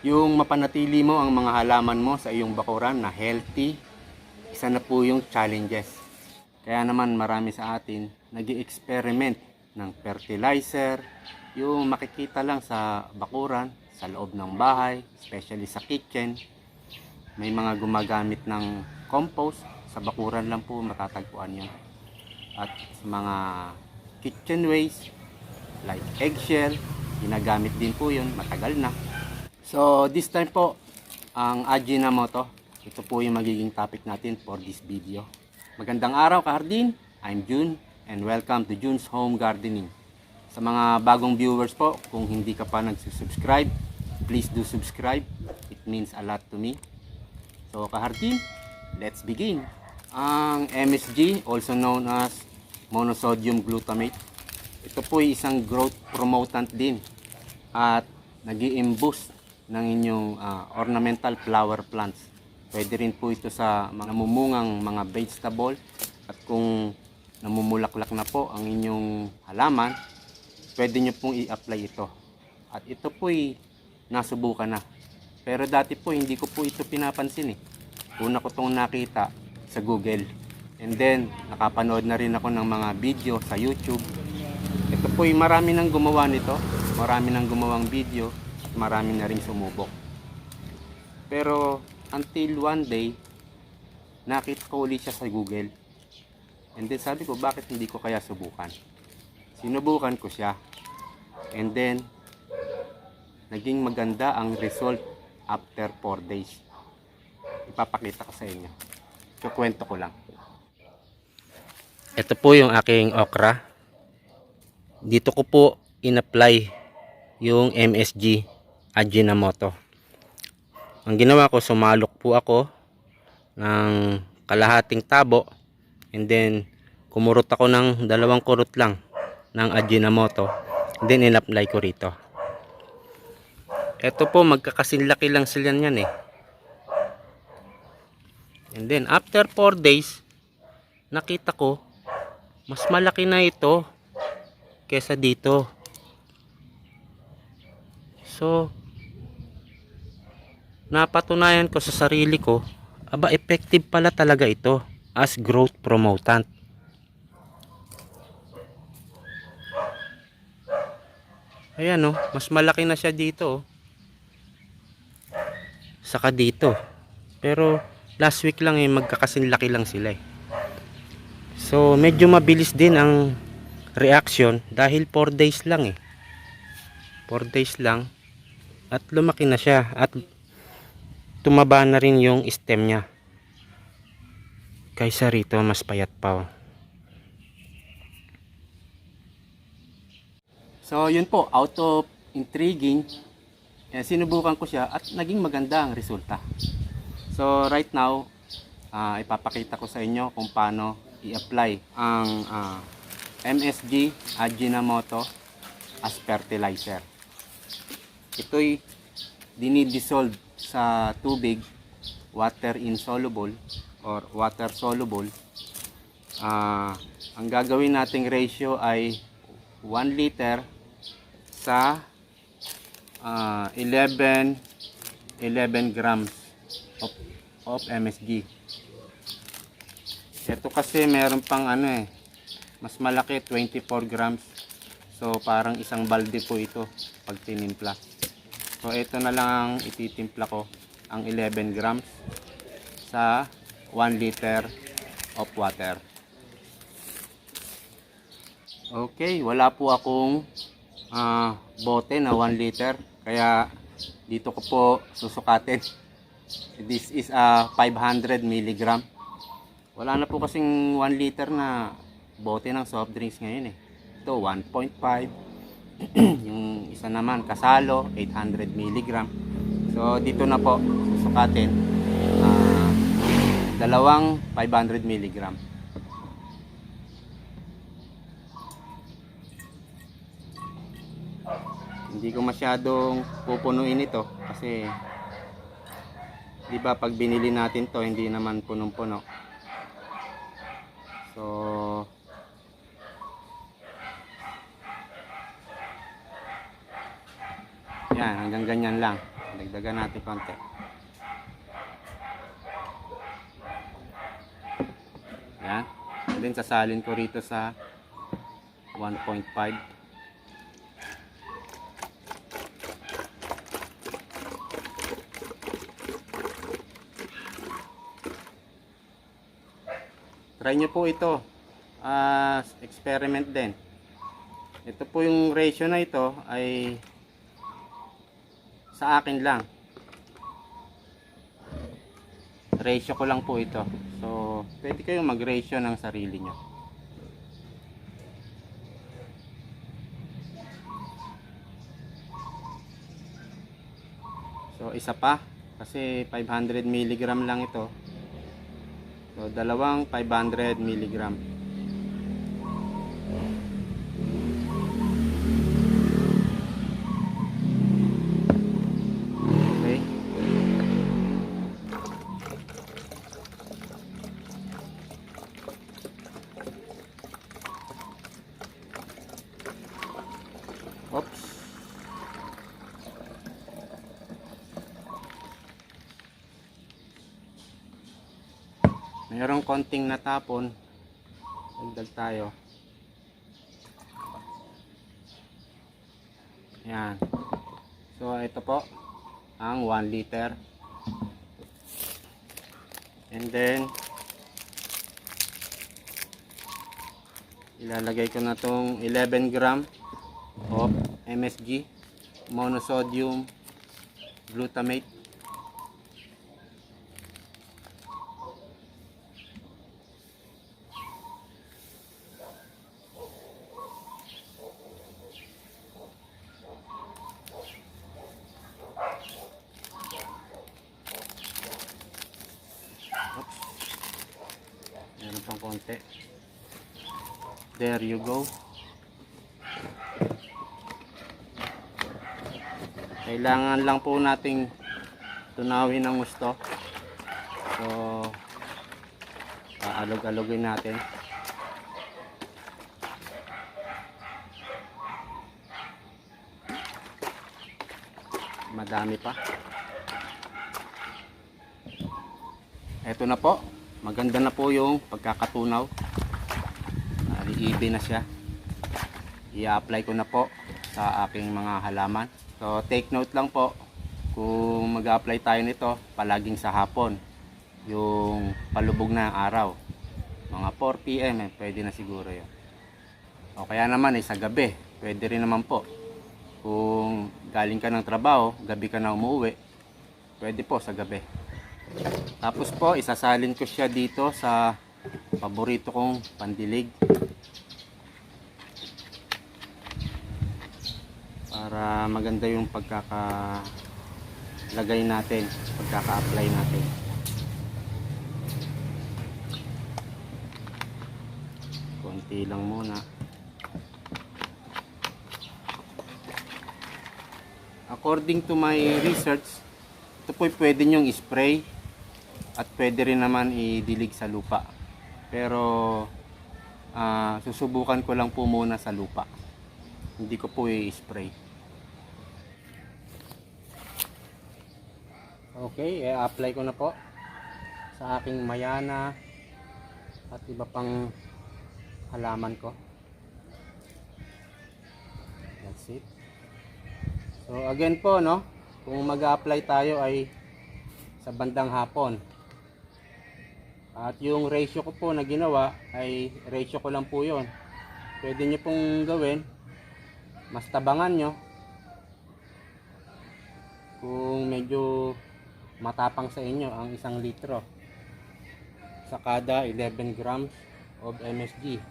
Yung mapanatili mo ang mga halaman mo sa iyong bakuran na healthy, isa na po yung challenges. Kaya naman marami sa atin nag-i-experiment ng fertilizer, yung makikita lang sa bakuran, sa loob ng bahay, especially sa kitchen. May mga gumagamit ng compost, sa bakuran lang po matatagpuan yan. At sa mga kitchen waste, like eggshell, ginagamit din po yun, matagal na. So this time po, ang Ajinomoto, ito po yung magiging topic natin for this video. Magandang araw ka-hardin, I'm June and welcome to June's Home Gardening. Sa mga bagong viewers po, kung hindi ka pa nagsusubscribe, please do subscribe. It means a lot to me. So ka-hardin, let's begin. Ang MSG, also known as monosodium glutamate, ito po ay isang growth promotant din at nag-i-boost ng inyong ornamental flower plants. Pwede rin po ito sa namumungang mga vegetable, at kung namumulaklak na po ang inyong halaman, pwede nyo pong i-apply ito. At ito po ay nasubukan na. Pero dati po hindi ko po ito pinapansin eh. Una ko itong nakita sa Google. And then nakapanood na rin ako ng mga video sa YouTube. Ito po ay marami nang gumawa nito. Marami nang gumawang video. At marami na rin sumubok. Pero until one day, nakita ko ulit siya sa Google. And then sabi ko, bakit hindi ko kaya subukan? Sinubukan ko siya. And then, naging maganda ang result after 4 days. Ipapakita ko sa inyo. Kukwento ko lang. Ito po yung aking okra. Dito ko po in-apply yung MSG Ajinomoto. Ang ginawa ko, sumalok po ako ng kalahating tabo. And then, kumurot ako ng 2 kurot lang ng Ajinomoto. And then, in-apply ko rito. Ito po, magkakasinlaki lang sila yan eh. And then, after 4 days, nakita ko, mas malaki na ito kesa dito. So, napatunayan ko sa sarili ko, aba, effective pala talaga ito as growth promotant. Ayan oh, mas malaki na siya dito oh. Saka dito. Pero last week lang eh, magkakasinlaki lang sila eh. So medyo mabilis din ang reaction dahil 4 days lang eh. 4 days lang at lumaki na siya at tumaba na rin yung stem niya. Kaysa rito mas payat pa oh. So yun po, out of intriguing, sinubukan ko siya at naging maganda ang resulta. So right now, ipapakita ko sa inyo kung paano i-apply ang MSG Ajinomoto as fertilizer. Ito'y dinidissolve sa tubig, water insoluble or water soluble. Ang gagawin nating ratio ay 1 liter sa 11 grams of MSG. Ito kasi meron pang ano eh, mas malaki, 24 grams. So parang isang balde po ito pag tinimpla. So ito na lang ang ititimpla ko, ang 11 grams sa 1 liter of water. Okay, wala po akong bote na 1 liter, kaya dito ko po susukatin. This is a 500 milligram. Wala na po kasing 1 liter na bote ng soft drinks ngayon eh. Ito 1.5. Yung isa naman kasalo 800 milligram. So dito na po susukatin dalawang 500 milligram. Hindi ko masyadong pupunuin ito kasi di ba pag binili natin to hindi naman punong-puno. So yan, hanggang ganyan lang. Dagdagan natin konti. Yan. And then sasalin ko rito sa 1.5. Try nyo po ito as experiment din. Ito po yung ratio na ito ay sa akin lang. Ratio ko lang po ito. So, pwede kayong mag-ratio ng sarili nyo. So, isa pa. Kasi 500 mg lang ito. So, dalawang 500 mg. Okay. Oops. Mayroong konting natapon. Dagdag tayo. Yan. So, ito po ang 1 liter. And then, ilalagay ko na tong 11 gram of MSG, monosodium glutamate. Oops. Meron pang konti. There you go. Kailangan lang po nating tunawin ng gusto. So, aalog-alogin natin. Madami pa. Eto na po. Maganda na po yung pagkakatunaw. Even na siya. I-apply ko na po sa aking mga halaman. So, take note lang po, kung mag-apply tayo nito, palaging sa hapon. Yung palubog na araw. Mga 4 PM, pwede na siguro yun. O kaya naman, sa gabi, pwede rin naman po. Kung galing ka ng trabaho, gabi ka na umuwi, pwede po sa gabi. Tapos po, isasalin ko siya dito sa paborito kong pandilig. Para maganda yung pagkakalagay natin, pagkaka-apply natin. Konti lang muna. According to my research, ito po pwede nyong spray at pwede rin naman idilig sa lupa. Pero susubukan ko lang po muna sa lupa. Hindi ko po i-spray. Okay, i-apply ko na po sa aking mayana at iba pang halaman ko. That's it. So again po, no, kung mag-apply tayo ay sa bandang hapon. At yung ratio ko po na ginawa ay ratio ko lang po yon. Pwede nyo pong gawin, mas tabangan nyo. Kung medyo matapang sa inyo ang 1 litro sa kada 11 grams of MSG.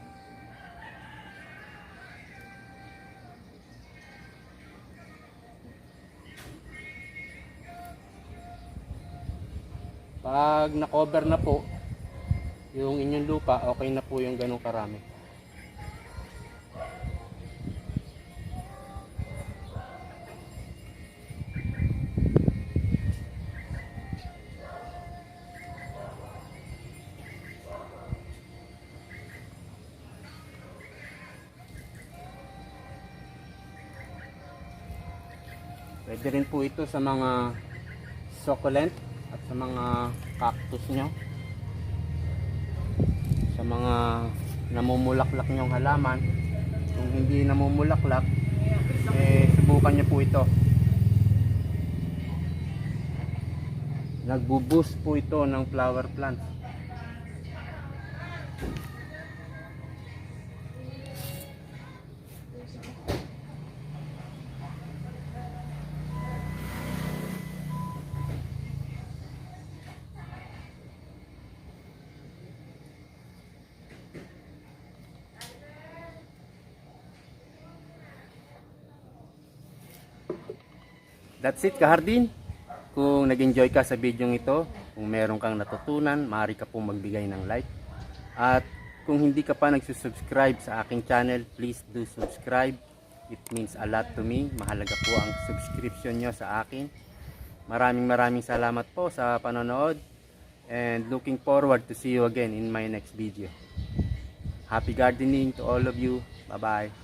Pag na-cover na po yung inyong lupa, okay na po yung ganong karami. Pwede rin po ito sa mga succulent at sa mga cactus nyo, sa mga namumulaklak nyong halaman. Kung hindi namumulaklak, subukan nyo po ito. Nagbo-boost po ito ng flower plants. That's it, kahardin. Kung nag-enjoy ka sa video ito, kung meron kang natutunan, maaari ka pong magbigay ng like. At kung hindi ka pa nagsusubscribe sa aking channel, please do subscribe. It means a lot to me. Mahalaga po ang subscription nyo sa akin. Maraming salamat po sa panonood. And looking forward to see you again in my next video. Happy gardening to all of you. Bye-bye.